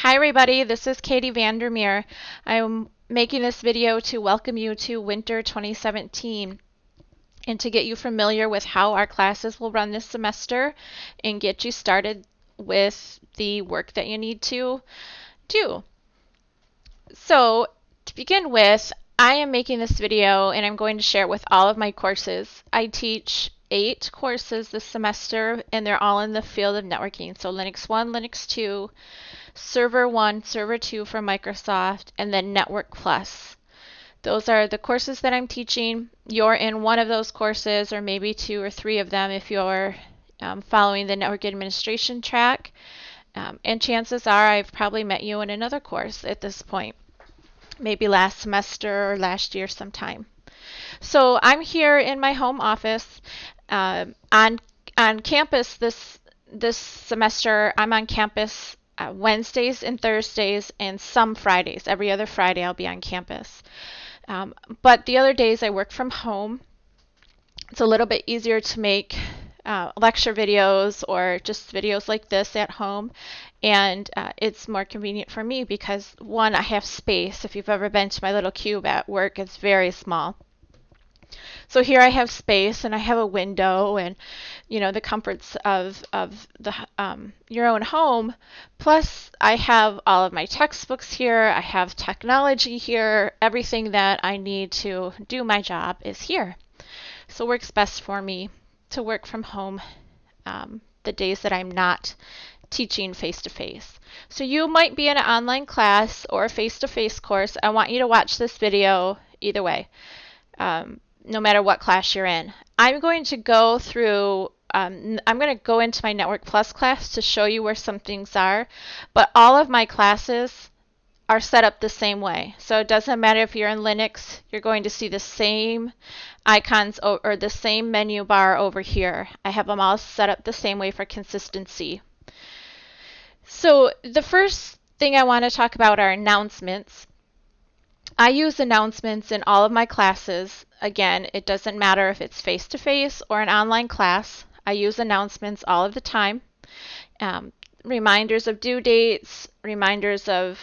Hi everybody, this is Katie Vandermeer. I'm making this video to welcome you to Winter 2017 and to get you familiar with how our classes will run this semester and get you started with the work that you need to do. So to begin with, I am making this video and I'm going to share it with all of my courses. I teach 8 courses this semester and they're all in the field of networking. So Linux 1, Linux 2, Server 1, Server 2 for Microsoft, and then Network Plus. Those are the courses that I'm teaching. You're in one of those courses, or maybe 2 or 3 of them if you're following the network administration track. And chances are I've probably met you in another course at this point, maybe last semester or last year sometime. So I'm here in my home office on campus this semester. I'm on campus Wednesdays and Thursdays and some Fridays. Every other Friday I'll be on campus. But the other days I work from home. It's a little bit easier to make lecture videos or just videos like this at home. And it's more convenient for me because, one, I have space. If you've ever been to my little cube at work, it's very small. So here I have space and I have a window and, you know, the comforts of the your own home. Plus I have all of my textbooks here. I have technology here. Everything that I need to do my job is here. So it works best for me to work from home the days that I'm not teaching face-to-face. So you might be in an online class or a face-to-face course. I want you to watch this video either way. No matter what class you're in. I'm going to go through, I'm going to go into my Network Plus class to show you where some things are, but all of my classes are set up the same way. So it doesn't matter if you're in Linux, you're going to see the same icons or the same menu bar over here. I have them all set up the same way for consistency. So the first thing I want to talk about are announcements. I use announcements in all of my classes. Again, it doesn't matter if it's face-to-face or an online class. I use announcements all of the time. Reminders of due dates, reminders of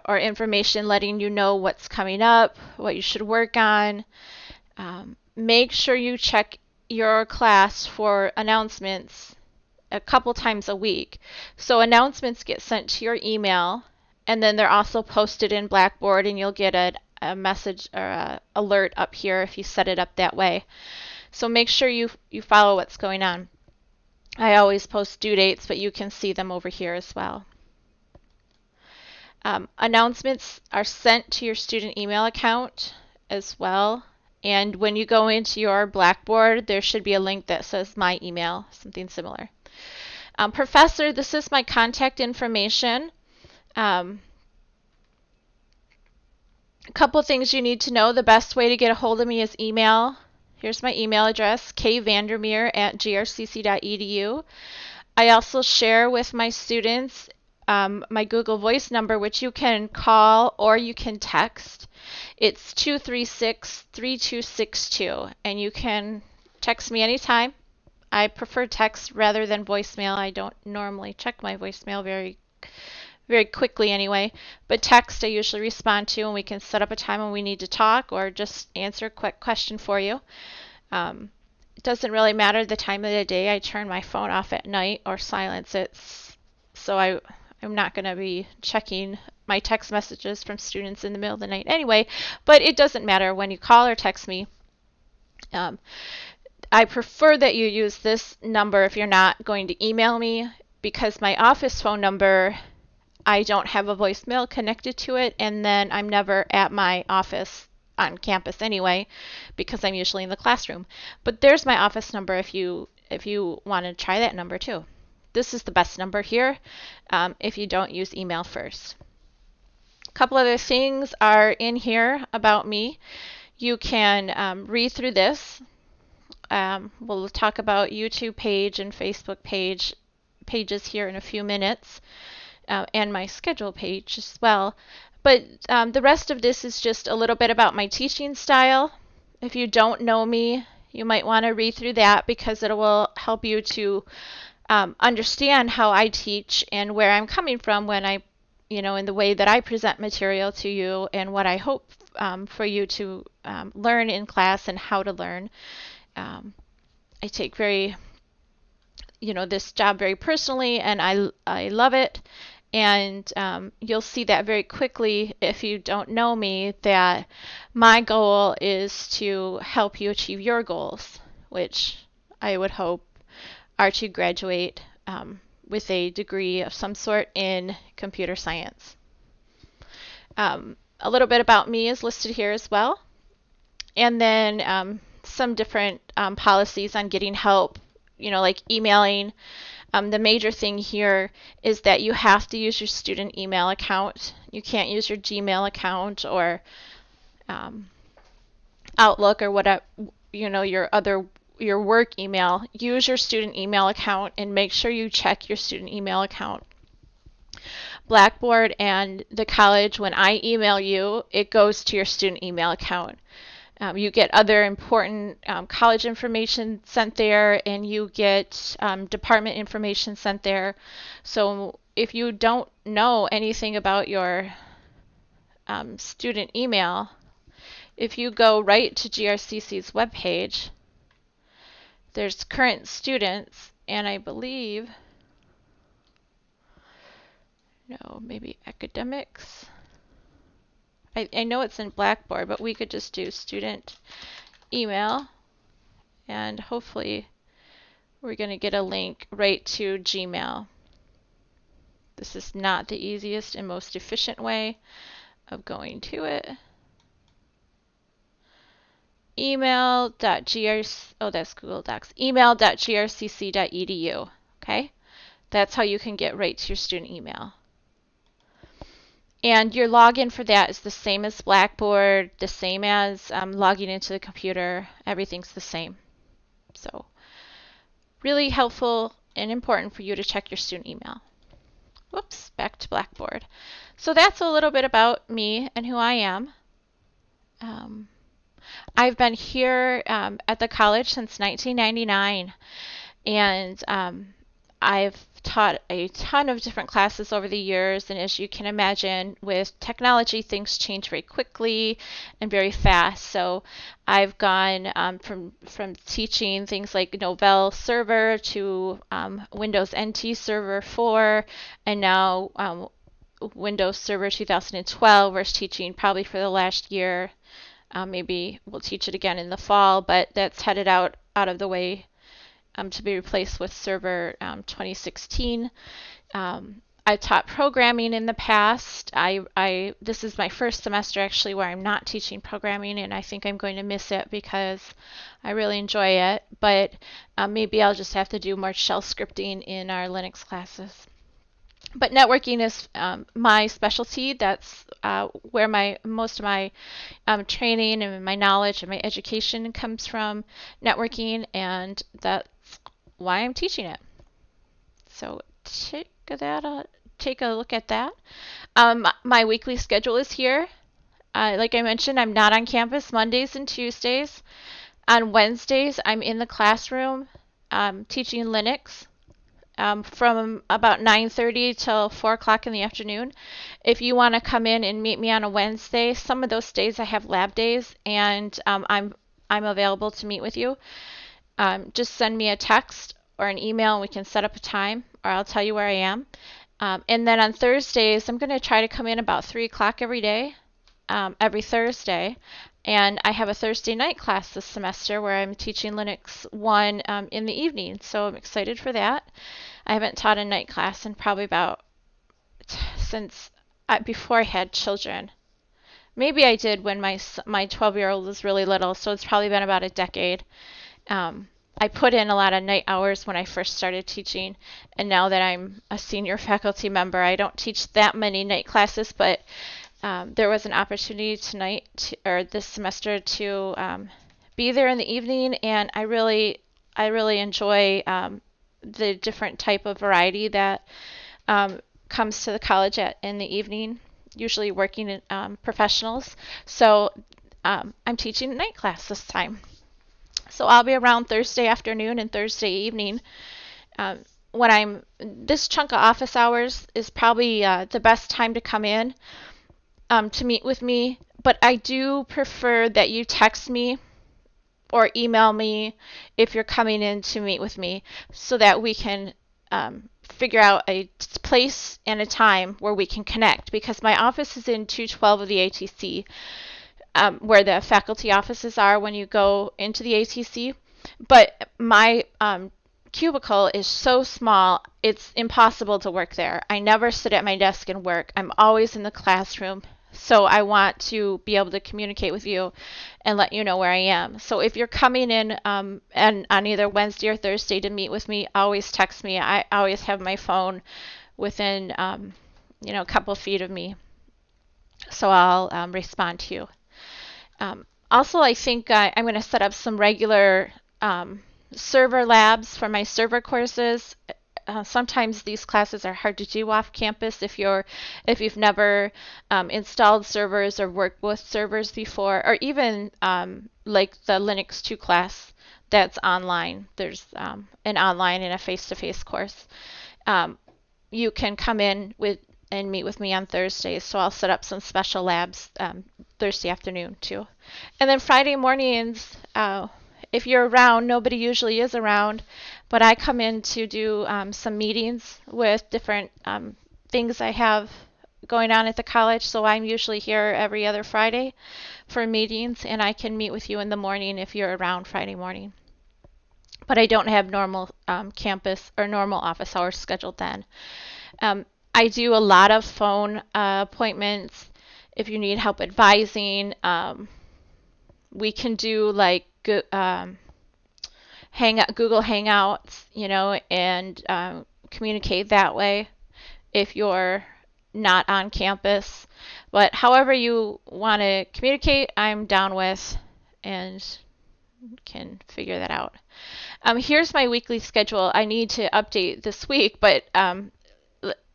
or information letting you know what's coming up, what you should work on. Make sure you check your class for announcements a couple times a week. So announcements get sent to your email. And then they're also posted in Blackboard, and you'll get a message or a alert up here if you set it up that way. So make sure you follow what's going on. I always post due dates, but you can see them over here as well. Announcements are sent to your student email account as well. And when you go into your Blackboard, there should be a link that says My Email, something similar. Professor, this is my contact information. A couple things you need to know. The best way to get a hold of me is email. Here's my email address, kvandermeer@grcc.edu. I also share with my students my Google Voice number, which you can call or you can text. It's 236-3262, and you can text me anytime. I prefer text rather than voicemail. I don't normally check my voicemail very quickly anyway, but text I usually respond to, and we can set up a time when we need to talk or just answer a quick question for you. It doesn't really matter the time of the day. I turn my phone off at night or silence it, so I'm not going to be checking my text messages from students in the middle of the night anyway, but it doesn't matter when you call or text me. I prefer that you use this number if you're not going to email me, because my office phone number, I don't have a voicemail connected to it, and then I'm never at my office on campus anyway, because I'm usually in the classroom. But there's my office number if you want to try that number too. This is the best number here if you don't use email first. A couple other things are in here about me. You can read through this. We'll talk about YouTube page and Facebook pages here in a few minutes. And my schedule page as well. But the rest of this is just a little bit about my teaching style. If you don't know me, you might want to read through that because it will help you to understand how I teach and where I'm coming from when I in the way that I present material to you and what I hope for you to learn in class and how to learn. I take this job very personally, and I love it. And you'll see that very quickly if you don't know me, that my goal is to help you achieve your goals, which I would hope are to graduate with a degree of some sort in computer science. A little bit about me is listed here as well. And then some different policies on getting help, like emailing. The major thing here is that you have to use your student email account. You can't use your Gmail account or Outlook or whatever, your work email. Use your student email account and make sure you check your student email account. Blackboard and the college, when I email you, it goes to your student email account. You get other important college information sent there, and you get department information sent there. So if you don't know anything about your student email, if you go right to GRCC's webpage, there's current students, and I believe, no, maybe academics. I know it's in Blackboard, but we could just do student email, and hopefully we're going to get a link right to Gmail. This is not the easiest and most efficient way of going to it. Oh, that's Google Docs. Email.grcc.edu. Okay? That's how you can get right to your student email. And your login for that is the same as Blackboard, the same as logging into the computer. Everything's the same. So really helpful and important for you to check your student email. Whoops, back to Blackboard. So that's a little bit about me and who I am. I've been here at the college since 1999, and I've taught a ton of different classes over the years, and as you can imagine, with technology, things change very quickly and very fast. So I've gone from teaching things like Novell Server to Windows NT Server 4, and now Windows Server 2012. We're teaching probably for the last year. Maybe we'll teach it again in the fall, but that's headed out of the way to be replaced with Server 2016. I taught programming in the past. This is my first semester actually where I'm not teaching programming, and I think I'm going to miss it because I really enjoy it. But maybe I'll just have to do more shell scripting in our Linux classes. But networking is my specialty. That's where most of my training and my knowledge and my education comes from, networking, and that's why I'm teaching it. So take a look at that. My weekly schedule is here. Like I mentioned, I'm not on campus Mondays and Tuesdays. On Wednesdays, I'm in the classroom teaching Linux. From about 9:30 till 4 o'clock in the afternoon. If you want to come in and meet me on a Wednesday, some of those days I have lab days, and I'm available to meet with you. Just send me a text or an email, and we can set up a time, or I'll tell you where I am. And then on Thursdays, I'm going to try to come in about 3 o'clock every day, every Thursday. And I have a Thursday night class this semester where I'm teaching Linux 1 in the evening, so I'm excited for that. I haven't taught a night class in probably since before I had children. Maybe I did when my 12-year-old was really little, so it's probably been about a decade. I put in a lot of night hours when I first started teaching, and now that I'm a senior faculty member, I don't teach that many night classes, but there was an opportunity this semester to be there in the evening, and I really enjoy the different type of variety that comes to the college in the evening, usually working professionals. So I'm teaching a night class this time. So I'll be around Thursday afternoon and Thursday evening. when I'm this chunk of office hours is probably the best time to come in to meet with me. But I do prefer that you text me or email me if you're coming in to meet with me so that we can figure out a place and a time where we can connect, because my office is in 212 of the ATC, where the faculty offices are when you go into the ATC. But my cubicle is so small, it's impossible to work there. I never sit at my desk and work. I'm always in the classroom. So I want to be able to communicate with you and let you know where I am. So if you're coming in and on either Wednesday or Thursday to meet with me, always text me. I always have my phone within a couple feet of me, so I'll respond to you. Also, I think I'm going to set up some regular server labs for my server courses. Sometimes these classes are hard to do off campus if you've never installed servers or worked with servers before, or even like the Linux 2 class that's online. There's an online and a face-to-face course. You can come in and meet with me on Thursdays, so I'll set up some special labs Thursday afternoon too. And then Friday mornings, if you're around, nobody usually is around, but I come in to do some meetings with different things I have going on at the college. So I'm usually here every other Friday for meetings, and I can meet with you in the morning if you're around Friday morning. But I don't have normal campus or normal office hours scheduled then. I do a lot of phone appointments. If you need help advising, we can do like Google Hangouts, and communicate that way if you're not on campus. But however you want to communicate, I'm down with and can figure that out. Here's my weekly schedule. I need to update this week, but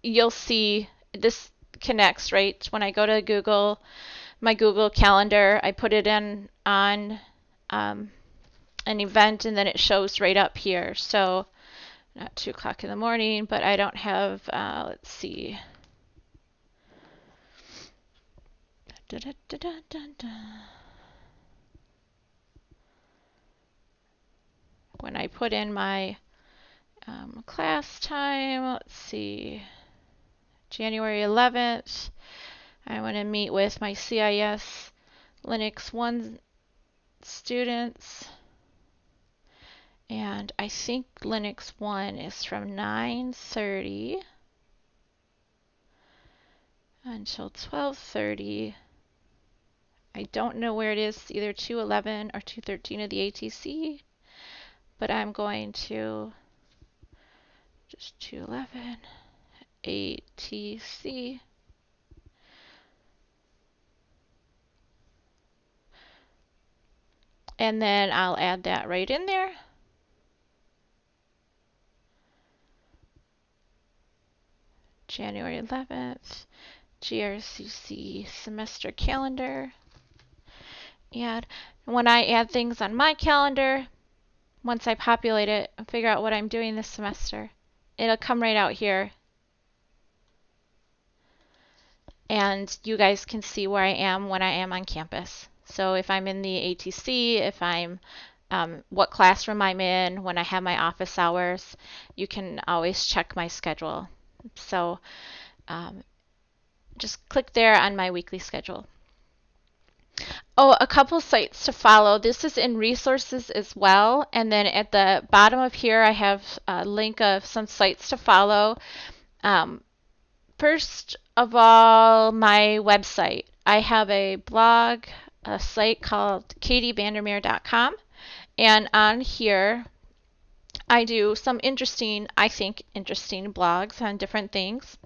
you'll see this connects, right? When I go to my Google Calendar, I put it in on an event, and then it shows right up here. So not 2 o'clock in the morning, but I don't have, let's see. When I put in my class time, let's see, January 11th, I want to meet with my CIS Linux 1 students. And I think Linux 1 is from 9:30 until 12:30. I don't know where it is, either 211 or 213 of the ATC, but I'm going to just 211 ATC. And then I'll add that right in there. January 11th, GRCC semester calendar. And when I add things on my calendar, once I populate it and figure out what I'm doing this semester, it'll come right out here. And you guys can see where I am when I am on campus. So if I'm in the ATC, if I'm what classroom I'm in, when I have my office hours, you can always check my schedule. So just click there on my weekly schedule. Oh, a couple sites to follow. This is in resources as well. And then at the bottom of here, I have a link of some sites to follow. First of all, my website. I have a blog, a site called katievandermeer.com. And on here, I do some interesting blogs on different things.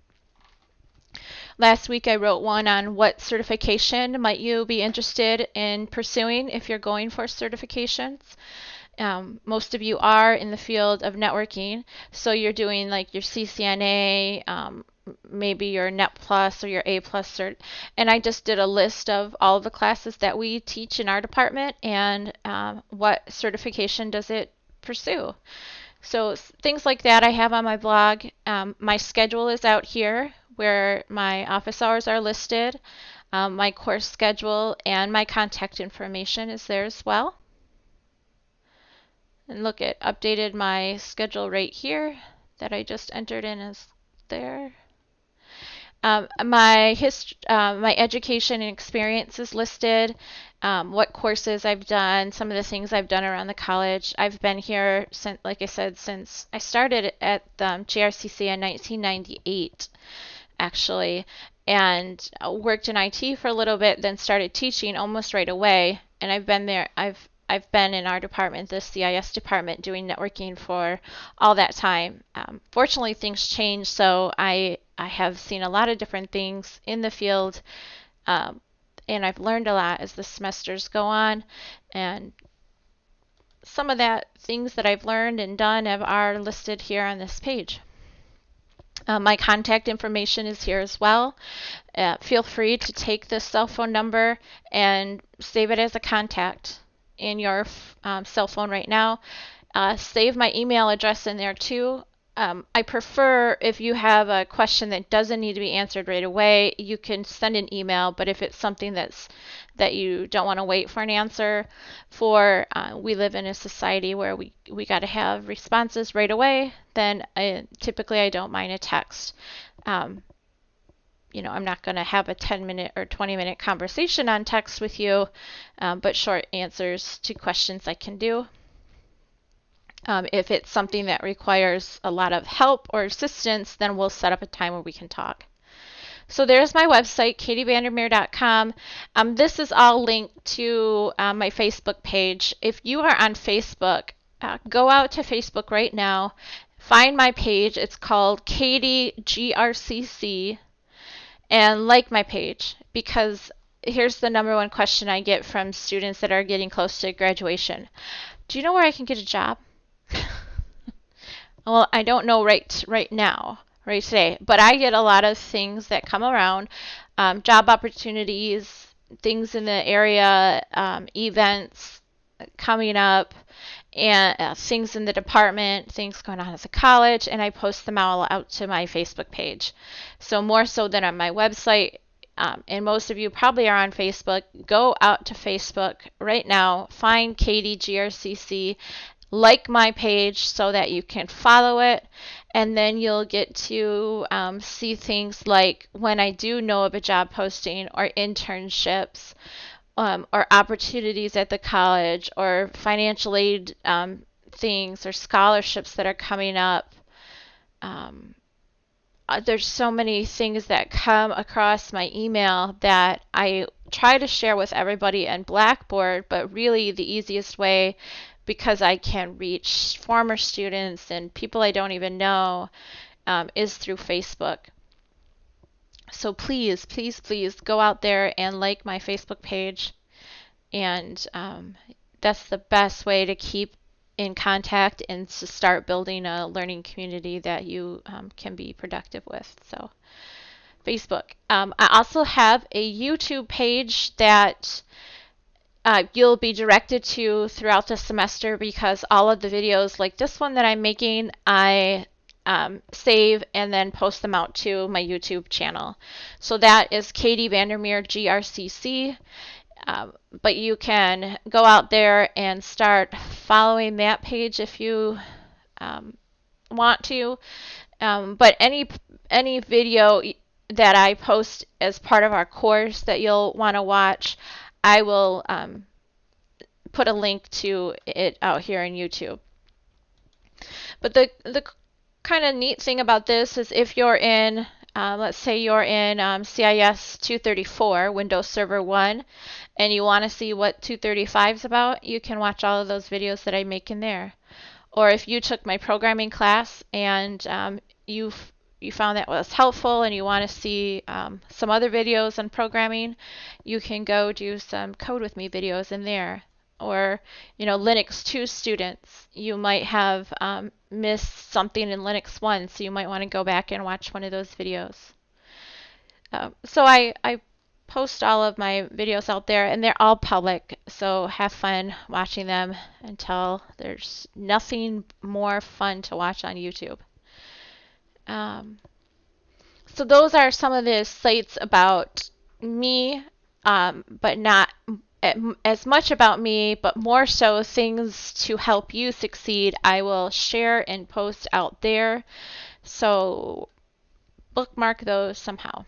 Last week I wrote one on what certification might you be interested in pursuing if you're going for certifications. Most of you are in the field of networking, so you're doing like your CCNA, maybe your Net Plus or your A Plus cert. And I just did a list of all of the classes that we teach in our department and what certification does it pursue. So things like that I have on my blog. My schedule is out here where my office hours are listed. My course schedule and my contact information is there as well. And look, it updated my schedule right here that I just entered in as there. My education and experience is listed, what courses I've done, some of the things I've done around the college. I've been here since, like I said, since I started at JRCC in 1998, actually, and worked in IT for a little bit, then started teaching almost right away. And I've been there. I've been in our department, the CIS department, doing networking for all that time. Fortunately, things change, so I have seen a lot of different things in the field, and I've learned a lot as the semesters go on. And some of that things that I've learned and done are listed here on this page. My contact information is here as well. Feel free to take this cell phone number and save it as a contact in your cell phone right now. Save my email address in there too. I prefer if you have a question that doesn't need to be answered right away, you can send an email, but if it's something that you don't want to wait for an answer for, we live in a society where we got to have responses right away, then typically I don't mind a text. I'm not going to have a 10-minute or 20-minute conversation on text with you, but short answers to questions I can do. If it's something that requires a lot of help or assistance, then we'll set up a time where we can talk. So there's my website, katievandermeer.com. This is all linked to my Facebook page. If you are on Facebook, go out to Facebook right now, find my page. It's called Katie GRCC, and like my page, because here's the number one question I get from students that are getting close to graduation. Do you know where I can get a job? Well, I don't know right now, right today, but I get a lot of things that come around, job opportunities, things in the area, events coming up, and things in the department, things going on at the college, and I post them all out to my Facebook page. So more so than on my website, and most of you probably are on Facebook. Go out to Facebook right now, find Katie GRCC, like my page so that you can follow it, and then you'll get to see things like when I do know of a job posting or internships, or opportunities at the college, or financial aid things or scholarships that are coming up. There's so many things that come across my email that I try to share with everybody in Blackboard, but really the easiest way, because I can reach former students and people I don't even know, is through Facebook. So please, please, please go out there and like my Facebook page. And that's the best way to keep in contact and to start building a learning community that you can be productive with. So Facebook. I also have a YouTube page that you'll be directed to throughout the semester, because all of the videos like this one that I'm making, I save and then post them out to my YouTube channel. So that is Katie Vandermeer GRCC. But you can go out there and start following that page if you want to. But any video that I post as part of our course that you'll want to watch, I will put a link to it out here on YouTube. But the kind of neat thing about this is if you're in, let's say you're in CIS 234, Windows Server 1, and you want to see what 235 is about, you can watch all of those videos that I make in there. Or if you took my programming class and you found that was helpful and you want to see some other videos on programming, you can go do some Code With Me videos in there. Or, Linux 2 students, you might have missed something in Linux 1, so you might want to go back and watch one of those videos. So I post all of my videos out there, and they're all public, so have fun watching them until there's nothing more fun to watch on YouTube. Um, so those are some of the sites about me, but not as much about me, but more so things to help you succeed. I will share and post out there, so bookmark those somehow.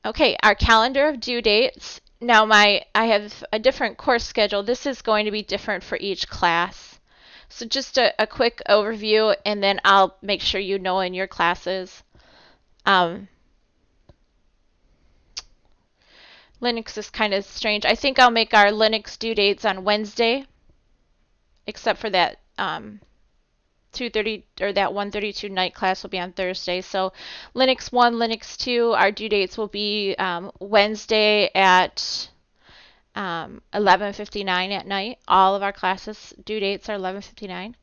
Okay, our calendar of due dates. Now I have a different course schedule. This is going to be different for each class. So just a quick overview, and then I'll make sure you know in your classes. Linux is kind of strange. I think I'll make our Linux due dates on Wednesday, except for that 2:30 or that 1:32 night class will be on Thursday. So Linux 1, Linux 2, our due dates will be Wednesday at 11:59 at night. All of our classes due dates are 11:59.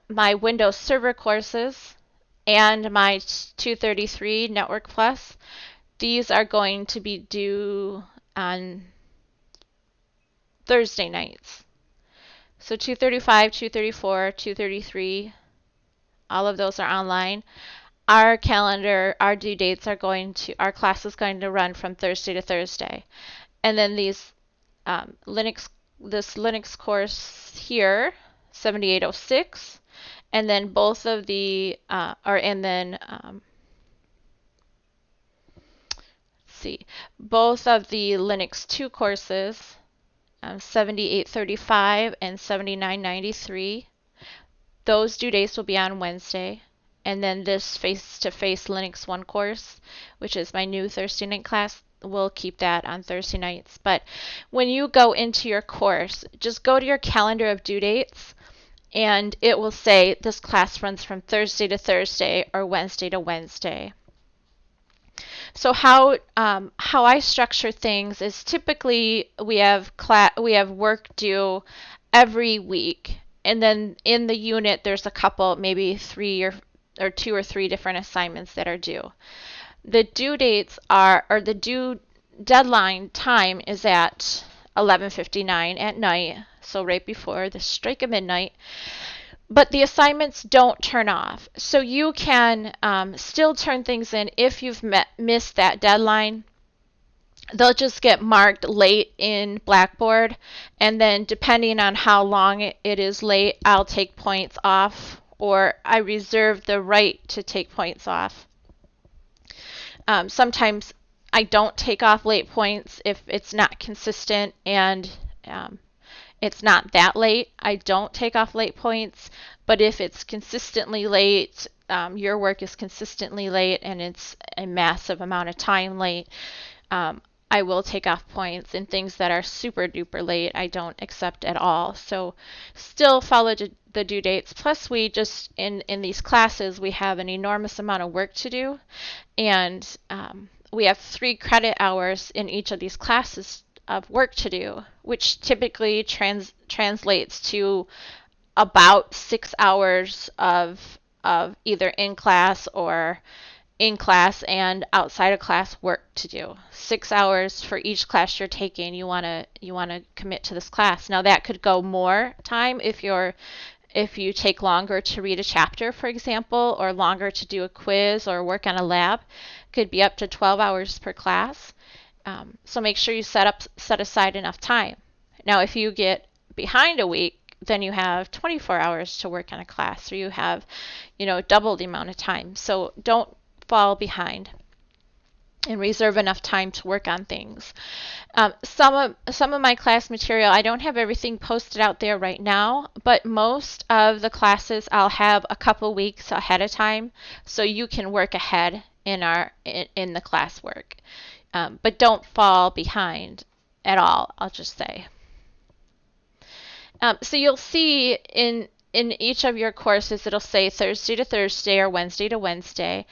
My Windows Server courses and my 233 Network Plus, these are going to be due on Thursday nights. So 235, 234, 233, all of those are online. Our calendar, our due dates are our class is going to run from Thursday to Thursday. And then this Linux course here, 7806, and then both of the, both of the Linux 2 courses, 7835 and 7993. Those due dates will be on Wednesday. And then this face-to-face Linux 1 course, which is my new Thursday night class, we'll keep that on Thursday nights. But when you go into your course, just go to your calendar of due dates, and it will say this class runs from Thursday to Thursday or Wednesday to Wednesday. So how I structure things is typically we have work due every week, and then in the unit there's a couple, maybe 3 or 2 or 3 different assignments that are due. The due dates the due deadline time is at 11:59 at night, so right before the strike of midnight. But the assignments don't turn off. So you can still turn things in if you've missed that deadline. They'll just get marked late in Blackboard, and then depending on how long it is late, I'll take points off, or I reserve the right to take points off. Sometimes I don't take off late points if it's not consistent and it's not that late. I don't take off late points, but if it's consistently late, your work is consistently late and it's a massive amount of time late, I will take off points. And things that are super duper late, I don't accept at all. So still follow the due dates. Plus we just, in these classes, we have an enormous amount of work to do. And we have 3 credit hours in each of these classes of work to do, which typically translates to about 6 hours of either in class and outside of class work to do. 6 hours for each class you're taking. You want to commit to this class. Now that could go more time if you take longer to read a chapter, for example, or longer to do a quiz or work on a lab. Could be up to 12 hours per class. So make sure you set aside enough time. Now, if you get behind a week, then you have 24 hours to work on a class, or you have, double the amount of time. So don't fall behind, and reserve enough time to work on things. Some of my class material, I don't have everything posted out there right now, but most of the classes I'll have a couple weeks ahead of time, so you can work ahead in the classwork. But don't fall behind at all, I'll just say. So you'll see in each of your courses, it'll say Thursday to Thursday or Wednesday to Wednesday.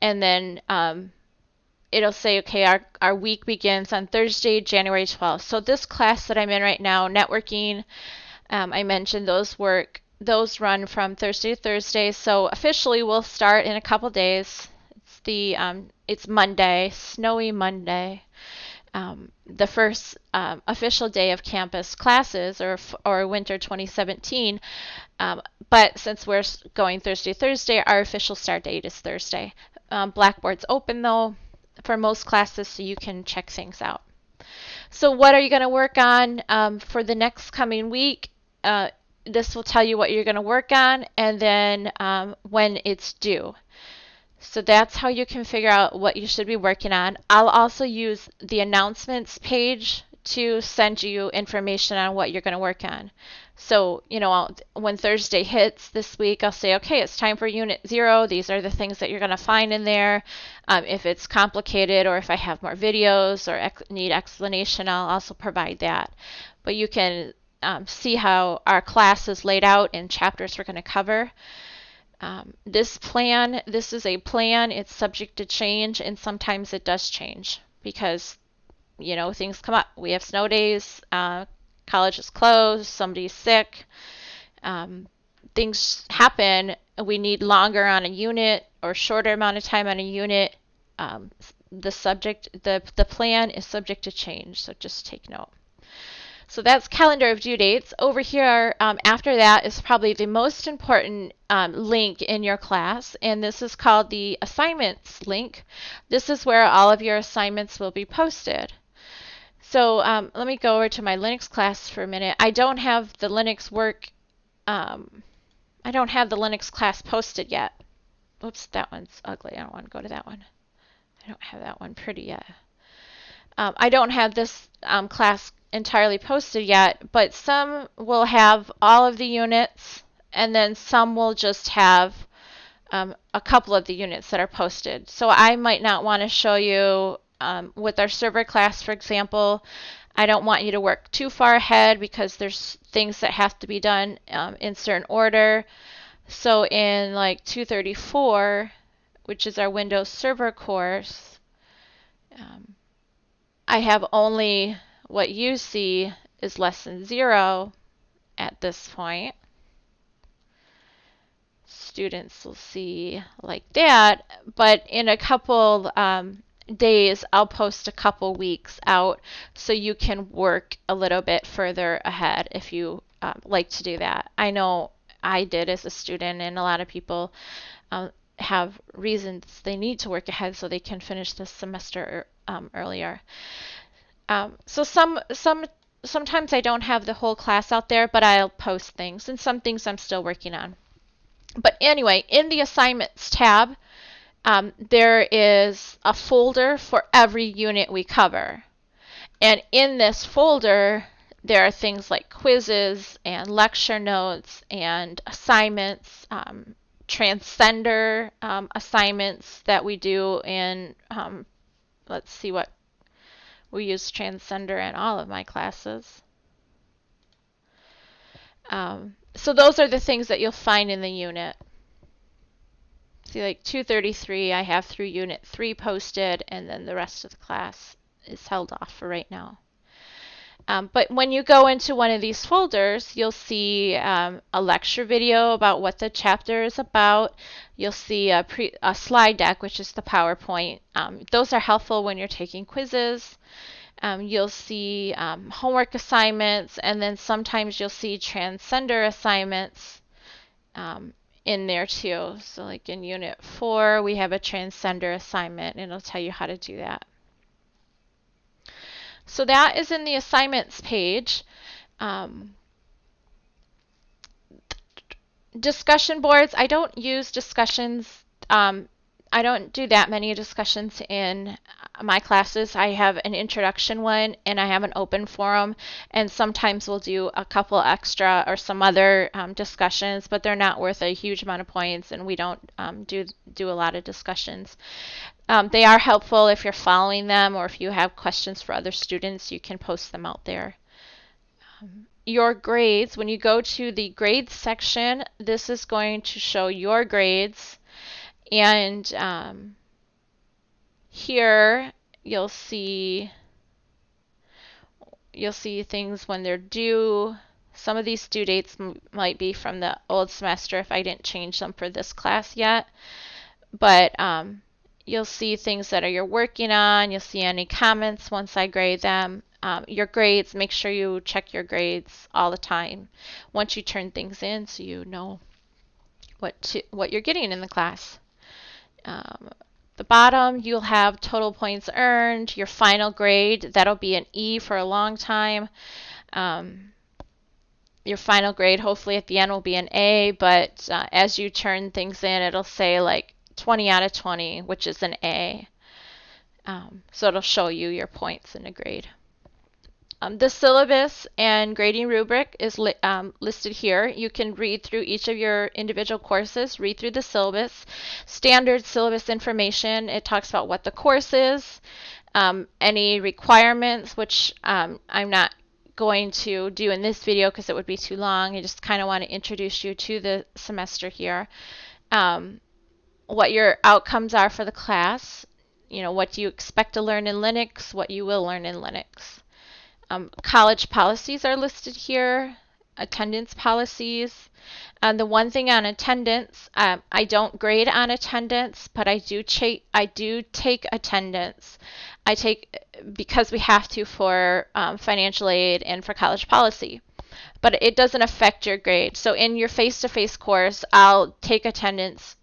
And then it'll say, okay, our week begins on Thursday, January 12th. So this class that I'm in right now, networking, I mentioned those run from Thursday to Thursday. So officially we'll start in a couple days. it's Monday, snowy Monday, the first official day of campus classes or winter 2017. But since we're going Thursday, our official start date is Thursday. Blackboard's open though for most classes, so you can check things out. So what are you going to work on for the next coming week? This will tell you what you're going to work on and then when it's due. So that's how you can figure out what you should be working on. I'll also use the announcements page to send you information on what you're going to work on. So, when Thursday hits this week, I'll say, okay, it's time for Unit 0. These are the things that you're going to find in there. If it's complicated or if I have more videos or need explanation, I'll also provide that. But you can see how our class is laid out and chapters we're going to cover. This is a plan. It's subject to change, and sometimes it does change because, things come up. We have snow days, college is closed, somebody's sick, things happen. We need longer on a unit or shorter amount of time on a unit. The plan is subject to change, so just take note. So that's calendar of due dates. Over here, after that is probably the most important link in your class, and this is called the assignments link. This is where all of your assignments will be posted. So let me go over to my Linux class for a minute. I don't have the Linux class posted yet. Oops, that one's ugly. I don't want to go to that one. I don't have that one pretty yet. I don't have this class entirely posted yet, but some will have all of the units, and then some will just have a couple of the units that are posted. So I might not want to show you with our server class, for example. I don't want you to work too far ahead because there's things that have to be done in certain order. So in like 234, which is our Windows Server course, I have only what you see is lesson 0 at this point. Students will see like that, but in a couple days, I'll post a couple weeks out so you can work a little bit further ahead if you like to do that. I know I did as a student, and a lot of people have reasons they need to work ahead so they can finish this semester earlier. So sometimes I don't have the whole class out there, but I'll post things, and some things I'm still working on. But anyway, in the assignments tab, there is a folder for every unit we cover. And in this folder, there are things like quizzes and lecture notes and assignments, transcender assignments that we do in, let's see what, we use transcender in all of my classes. So those are the things that you'll find in the unit. See, like 233, I have through Unit 3 posted, and then the rest of the class is held off for right now. But when you go into one of these folders, you'll see a lecture video about what the chapter is about. You'll see a slide deck, which is the PowerPoint. Those are helpful when you're taking quizzes. You'll see homework assignments, and then sometimes you'll see transcender assignments in there too. So like in Unit 4, we have a transcender assignment, and it'll tell you how to do that. So that is in the assignments page. Discussion boards, I don't use discussions. I don't do that many discussions in my classes. I have an introduction one, and I have an open forum, and sometimes we'll do a couple extra or some other discussions, but they're not worth a huge amount of points, and we don't do a lot of discussions. They are helpful if you're following them, or if you have questions for other students, you can post them out there. Your grades, when you go to the grades section, this is going to show your grades. And here you'll see things when they're due. Some of these due dates might be from the old semester if I didn't change them for this class yet. But You'll see things that you're working on. You'll see any comments once I grade them. Your grades, make sure you check your grades all the time once you turn things in so you know what you're getting in the class. The bottom, you'll have total points earned, your final grade. That'll be an E for a long time. Your final grade, hopefully at the end, will be an A, but as you turn things in, it'll say like 20 out of 20, which is an A. So it'll show you your points in a grade. The syllabus and grading rubric is listed here. You can read through each of your individual courses, read through the syllabus. Standard syllabus information, it talks about what the course is, any requirements, which I'm not going to do in this video because it would be too long. I just kind of want to introduce you to the semester here. What your outcomes are for the class, what do you expect to learn in Linux, what you will learn in Linux. College policies are listed here, attendance policies. The one thing on attendance, I don't grade on attendance, but I do take attendance. I take because we have to for financial aid and for college policy. But it doesn't affect your grade. So in your face-to-face course, I'll take attendance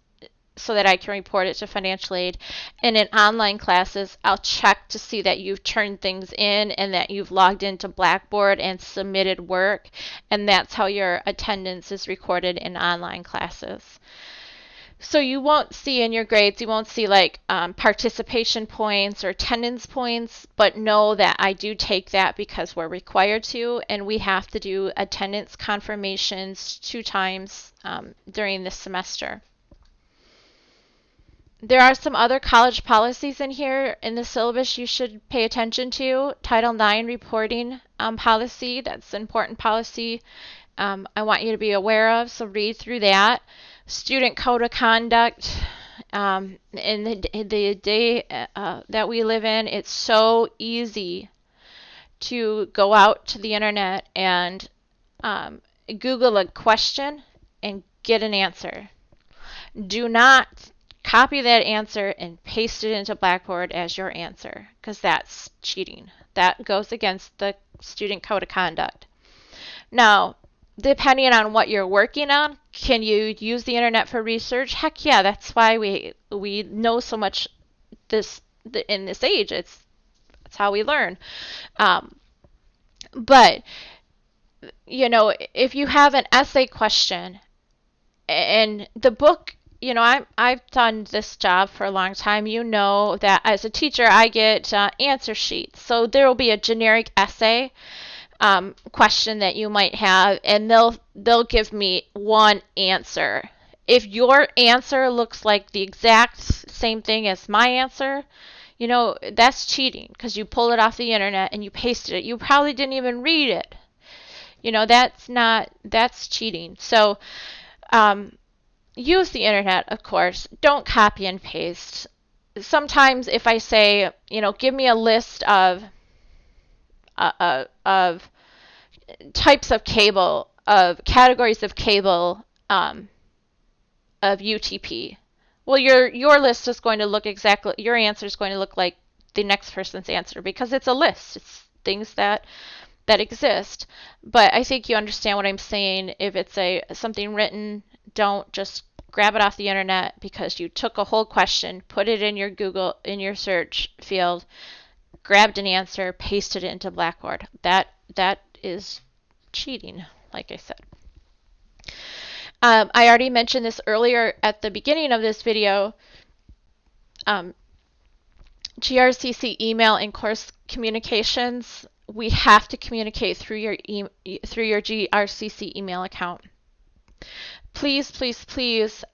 so that I can report it to financial aid. And in online classes, I'll check to see that you've turned things in and that you've logged into Blackboard and submitted work. And that's how your attendance is recorded in online classes. So you won't see in your grades, you won't see like participation points or attendance points, but know that I do take that because we're required to, and we have to do attendance confirmations 2 times during this semester. There are some other college policies in here in the syllabus you should pay attention to. Title IX reporting policy, that's an important policy I want you to be aware of, so read through that. Student code of conduct. In the day that we live in, it's so easy to go out to the internet and Google a question and get an answer. Do not copy that answer and paste it into Blackboard as your answer, because that's cheating. That goes against the student code of conduct. Now, depending on what you're working on, can you use the internet for research? Heck yeah, that's why we know so much in this age. That's how we learn. But if you have an essay question and the book, I've done this job for a long time. You know that as a teacher, I get answer sheets. So there will be a generic essay question that you might have, and they'll give me one answer. If your answer looks like the exact same thing as my answer, that's cheating because you pulled it off the internet and you pasted it. You probably didn't even read it. That's cheating. So use the internet, of course. Don't copy and paste. Sometimes if I say, give me a list of types of cable, of categories of cable, of UTP. Well, your list is going to look exactly, your answer is going to look like the next person's answer because it's a list. It's things that exist. But I think you understand what I'm saying. If it's something written, don't just grab it off the internet because you took a whole question, put it in in your search field, grabbed an answer, pasted it into Blackboard. That is cheating, like I said. I already mentioned this earlier at the beginning of this video. GRCC email and course communications, we have to communicate through your GRCC email account. Please, please, please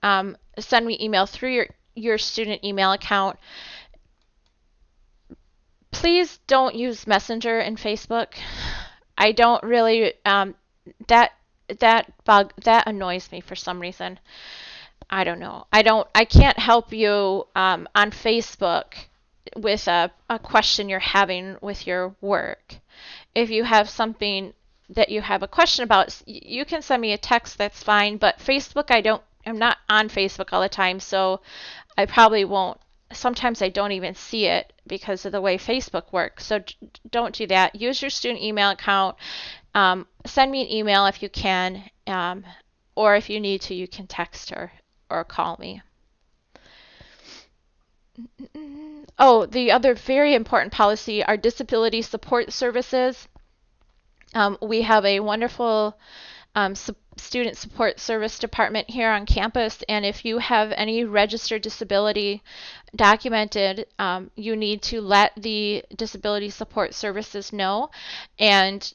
send me email through your student email account. Please don't use Messenger and Facebook. I don't really, that annoys me for some reason. I don't know. I can't help you on Facebook with a question you're having with your work. If you have something that you have a question about, you can send me a text, that's fine. But Facebook, I'm not on Facebook all the time, so I probably won't sometimes I don't even see it because of the way Facebook works. So don't do that. Use your student email account. Send me an email if you can, or if you need to, you can text or call me. Oh, the other very important policy are disability support services. We have a wonderful student support service department here on campus, and if you have any registered disability documented, you need to let the disability support services know, and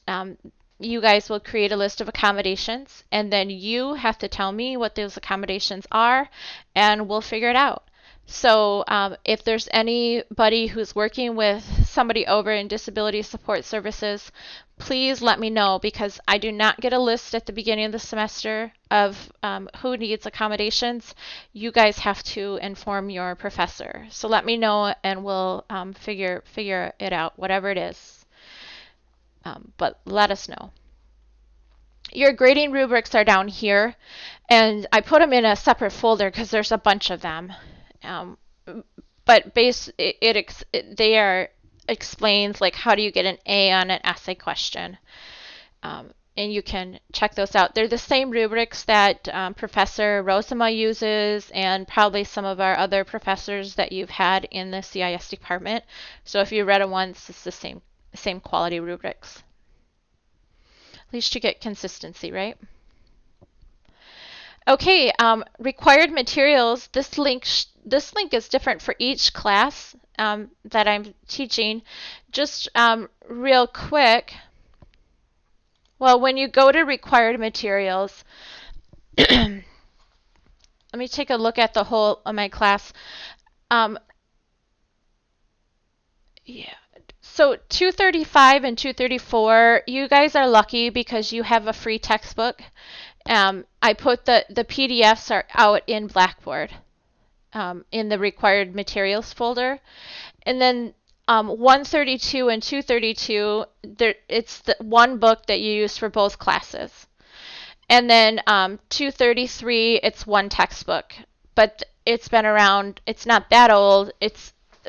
you guys will create a list of accommodations, and then you have to tell me what those accommodations are, and we'll figure it out. So if there's anybody who's working with somebody over in disability support services, please let me know, because I do not get a list at the beginning of the semester of who needs accommodations. You guys have to inform your professor. So let me know, and we'll figure it out, whatever it is. But let us know. Your grading rubrics are down here, and I put them in a separate folder because there's a bunch of them. But they are explains like how do you get an A on an essay question, and you can check those out. They're the same rubrics that Professor Rosema uses, and probably some of our other professors that you've had in the CIS department. So if you read them once, it's the same quality rubrics. At least you get consistency, right? Okay, required materials. This link is different for each class that I'm teaching. Just real quick. Well, when you go to required materials, let me take a look at the whole of my class. Yeah. So 235 and 234, you guys are lucky because you have a free textbook. I put the PDFs are out in Blackboard in the required materials folder. And then 132 and 232, it's the one book that you use for both classes. And then 233, it's one textbook. But it's been around, it's not that old,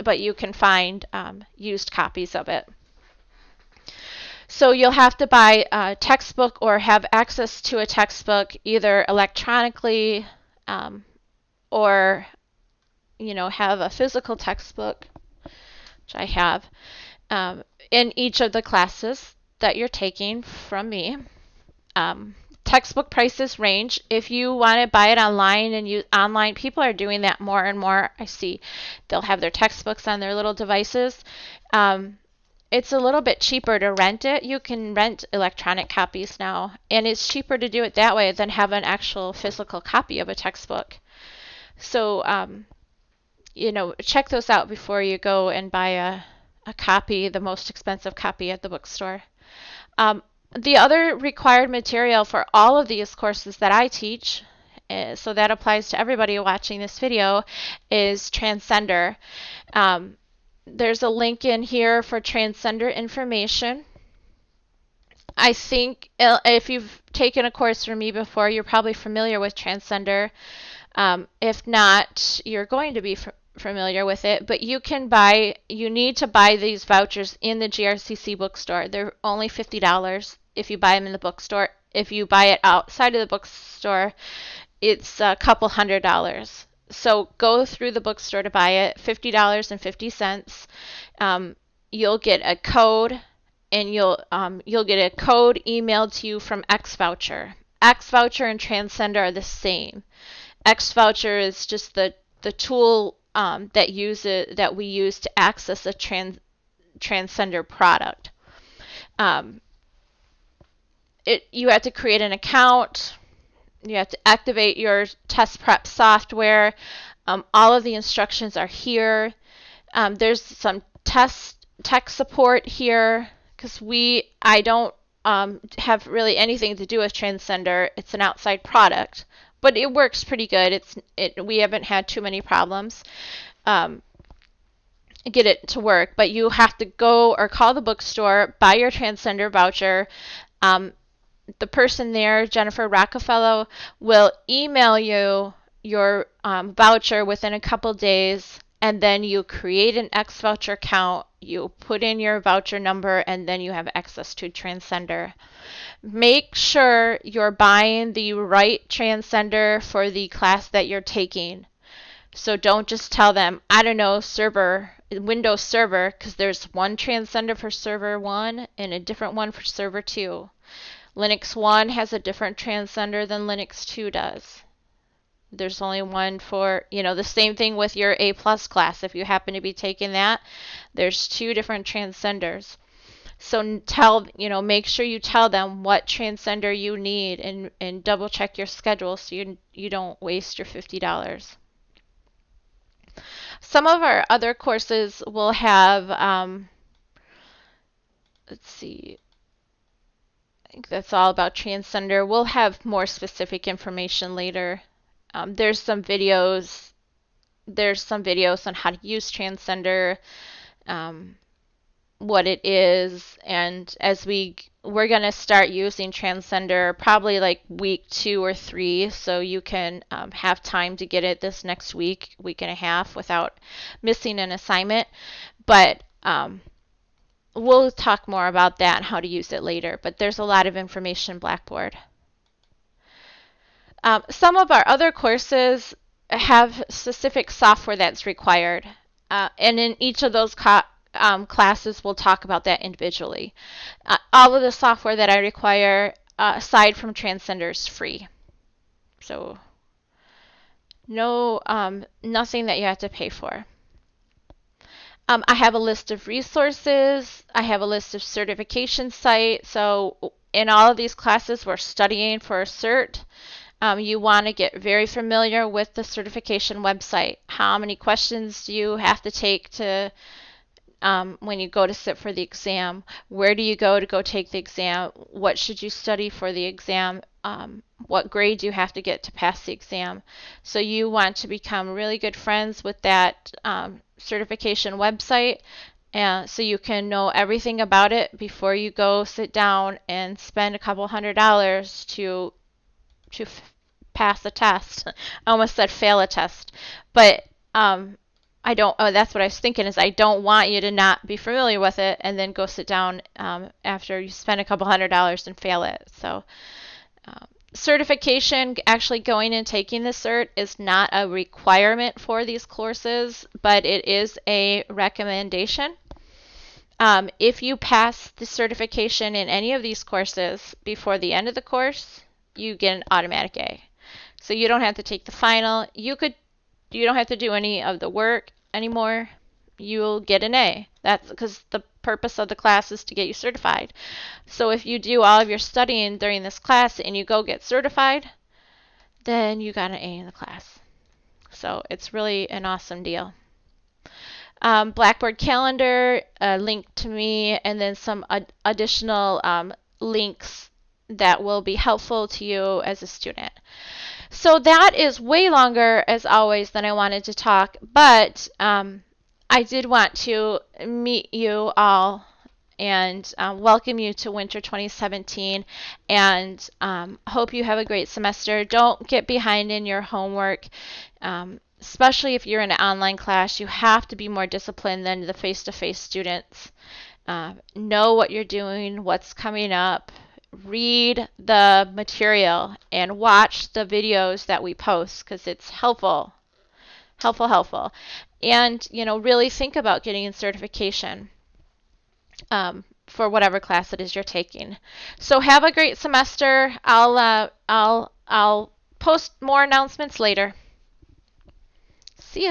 but you can find used copies of it. So you'll have to buy a textbook or have access to a textbook either electronically or have a physical textbook, which I have, in each of the classes that you're taking from me. Textbook prices range. If you want to buy it online, and online, people are doing that more and more. I see they'll have their textbooks on their little devices. It's a little bit cheaper to rent it. You can rent electronic copies now, and it's cheaper to do it that way than have an actual physical copy of a textbook. So, check those out before you go and buy a copy, the most expensive copy at the bookstore. The other required material for all of these courses that I teach, so that applies to everybody watching this video, is Transcender. There's a link in here for Transcender information. I think if you've taken a course from me before, you're probably familiar with Transcender. If not, you're going to be familiar with it. But you need to buy these vouchers in the GRCC bookstore. They're only $50 if you buy them in the bookstore. If you buy it outside of the bookstore, it's a couple $100. So go through the bookstore to buy it, $50.50. You'll get a code, and you'll get a code emailed to you from XVoucher. XVoucher and Transcender are the same. XVoucher is just the tool that we use to access a Transcender product. You have to create an account. You have to activate your test prep software. All of the instructions are here. There's some tech support here because I don't have really anything to do with Transcender. It's an outside product, but it works pretty good. We haven't had too many problems get it to work. But you have to go or call the bookstore, buy your Transcender voucher. The person there, Jennifer Rockefeller, will email you your voucher within a couple days, and then you create an X voucher account, you put in your voucher number, and then you have access to Transcender. Make sure you're buying the right Transcender for the class that you're taking. So don't just tell them, I don't know, Windows Server, because there's one Transcender for Server 1 and a different one for Server 2. Linux 1 has a different Transcender than Linux 2 does. There's only one for, the same thing with your A+ class. If you happen to be taking that, there's two different Transcenders. So make sure you tell them what Transcender you need, and double check your schedule so you don't waste your $50. Some of our other courses will have, let's see, I think that's all about Transcender. We'll have more specific information later. There's some videos on how to use Transcender, what it is, and as we're going to start using Transcender probably like week 2 or 3, so you can have time to get it this next week and a half without missing an assignment. But we'll talk more about that and how to use it later, but there's a lot of information in Blackboard. Some of our other courses have specific software that's required, and in each of those classes we'll talk about that individually. All of the software that I require, aside from Transcender, is free. So nothing that you have to pay for. I have a list of resources. I have a list of certification sites. So in all of these classes, we're studying for a cert. You want to get very familiar with the certification website. How many questions do you have to take to when you go to sit for the exam? Where do you go to take the exam? What should you study for the exam? What grade do you have to get to pass the exam? So you want to become really good friends with that certification website, so you can know everything about it before you go sit down and spend a couple $100 to pass a test. I almost said fail a test, but I don't. Oh, that's what I was thinking. Is I don't want you to not be familiar with it and then go sit down after you spend a couple $100 and fail it. So certification, actually going and taking the cert, is not a requirement for these courses, but it is a recommendation. If you pass the certification in any of these courses before the end of the course, you get an automatic A. So you don't have to take the final. You don't have to do any of the work anymore. You'll get an A. That's because the purpose of the class is to get you certified. So if you do all of your studying during this class and you go get certified, then you got an A in the class. So it's really an awesome deal. Blackboard calendar, a link to me, and then some additional links that will be helpful to you as a student. So that is way longer, as always, than I wanted to talk, but I did want to meet you all and welcome you to Winter 2017, and hope you have a great semester. Don't get behind in your homework, especially if you're in an online class. You have to be more disciplined than the face-to-face students. Know what you're doing, what's coming up. Read the material and watch the videos that we post, because it's helpful. And really think about getting a certification for whatever class it is you're taking. So have a great semester. I'll post more announcements later.